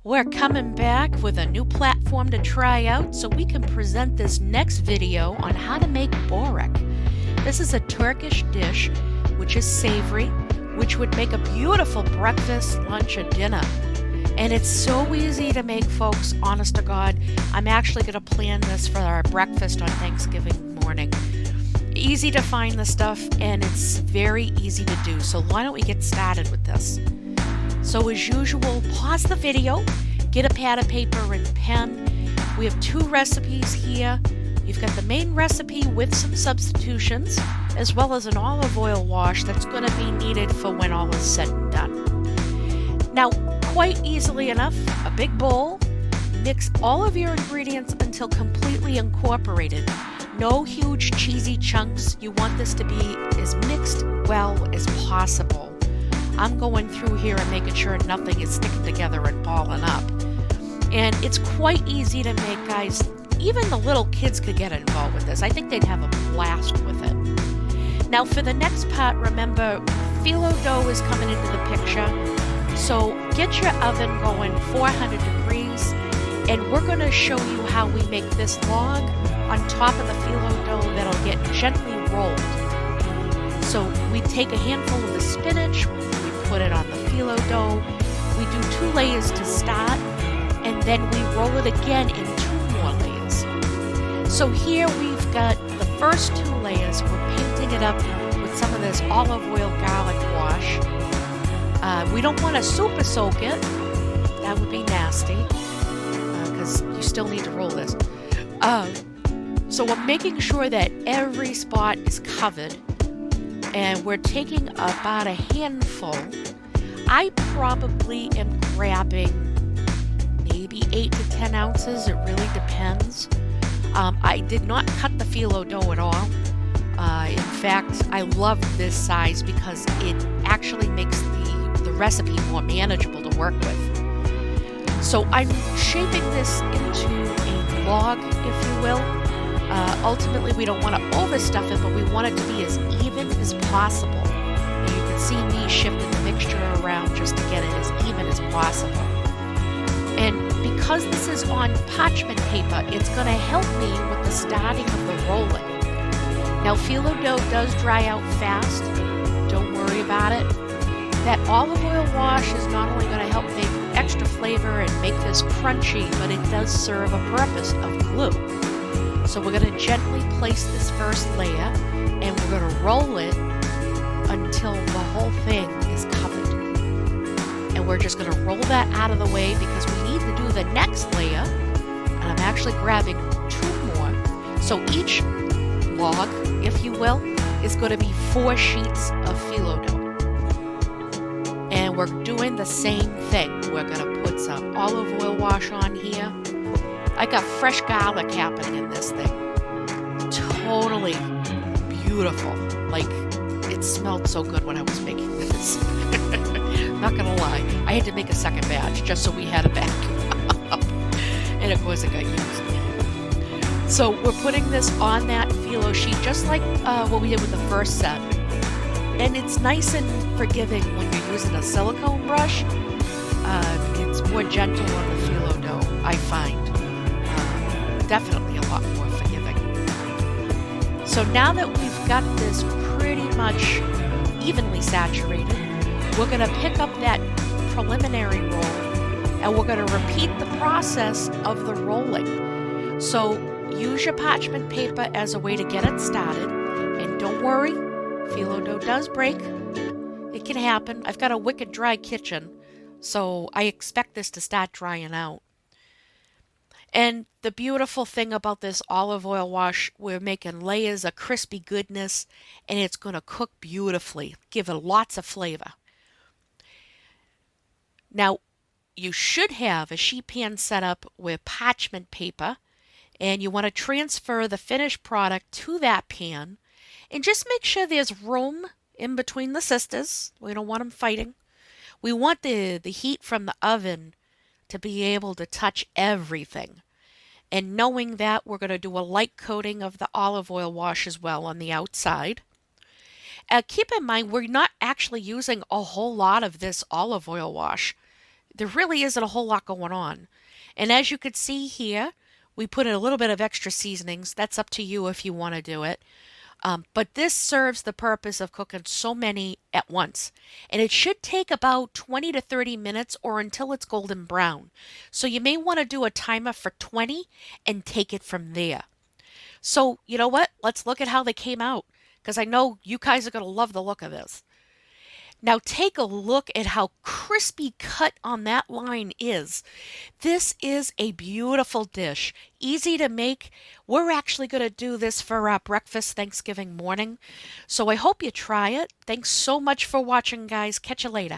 We're coming back with a new platform to try out so we can present this next video on how to make Börek. This is a Turkish dish which is savory, which would make a beautiful breakfast, lunch, or dinner. And it's so easy to make, folks, honest to God. I'm actually going to plan this for our breakfast on Thanksgiving morning. Easy to find the stuff, and it's very easy to do. So why don't we get started with this? So as usual, pause the video, get a pad of paper and pen. We have two recipes here. You've got the main recipe with some substitutions, as well as an olive oil wash that's going to be needed for when all is said and done. Now, quite easily enough, a big bowl, mix all of your ingredients until completely incorporated. No huge cheesy chunks. You want this to be as mixed well as possible. I'm going through here and making sure nothing is sticking together and balling up. And it's quite easy to make, guys. Even the little kids could get involved with this. I think they'd have a blast with it. Now for the next part, remember, phyllo dough is coming into the picture. So get your oven going 400 degrees, and we're going to show you how we make this log on top of the phyllo dough that'll get gently rolled. So we take a handful of the spinach, we put it on the phyllo dough, we do 2 layers to start, and then we roll it again in 2 more layers. So here we've got the first 2 layers, we're painting it up with some of this olive oil garlic wash. We don't want to super soak it, that would be nasty, because you still need to roll this. So we're making sure that every spot is covered, and we're taking about a handful. I probably am grabbing maybe 8 to 10 ounces, it really depends. I did not cut the phyllo dough at all. In fact, I love this size because it actually makes the recipe more manageable to work with. So I'm shaping this into a log, if you will. Ultimately, we don't want to overstuff it, but we want it to be as even as possible. And you can see me shifting the mixture around just to get it as even as possible. And because this is on parchment paper, it's going to help me with the starting of the rolling. Now, phyllo dough does dry out fast. Don't worry about it. That olive oil wash is not only going to help make extra flavor and make this crunchy, but it does serve a purpose of glue. So we're going to gently place this first layer, and we're going to roll it until the whole thing is covered. And we're just going to roll that out of the way because we need to do the next layer. And I'm actually grabbing 2 more. So each log, if you will, is going to be 4 sheets of phyllo dough. And we're doing the same thing. We're going to put some olive oil wash on here. I got fresh garlic happening in this thing. Totally beautiful. Like, it smelled so good when I was making this. Not gonna lie, I had to make a second batch just so we had a backup. And of course it got used. So we're putting this on that phyllo sheet just like what we did with the first set. And it's nice and forgiving when you're using a silicone brush. It's more gentle on the phyllo dough, I find. Definitely a lot more forgiving. So now that we've got this pretty much evenly saturated, we're going to pick up that preliminary roll and we're going to repeat the process of the rolling. So use your parchment paper as a way to get it started. And don't worry, phyllo dough does break. It can happen. I've got a wicked dry kitchen, so I expect this to start drying out. And the beautiful thing about this olive oil wash, we're making layers of crispy goodness, and it's going to cook beautifully, give it lots of flavor. Now, you should have a sheet pan set up with parchment paper, and you want to transfer the finished product to that pan, and just make sure there's room in between the sisters. We don't want them fighting. We want the heat from the oven to be able to touch everything. And knowing that, we're going to do a light coating of the olive oil wash as well on the outside. Keep in mind, we're not actually using a whole lot of this olive oil wash. there really isn't a whole lot going on. And as you could see here, we put in a little bit of extra seasonings. That's up to you if you want to do it. But this serves the purpose of cooking so many at once. And it should take about 20 to 30 minutes or until it's golden brown. So you may want to do a timer for 20 and take it from there. So, you know what? Let's look at how they came out because I know you guys are going to love the look of this. Now take a look at how crispy cut on that line is. This is a beautiful dish, easy to make. We're actually going to do this for our breakfast Thanksgiving morning. So I hope you try it. Thanks so much for watching, guys. Catch you later.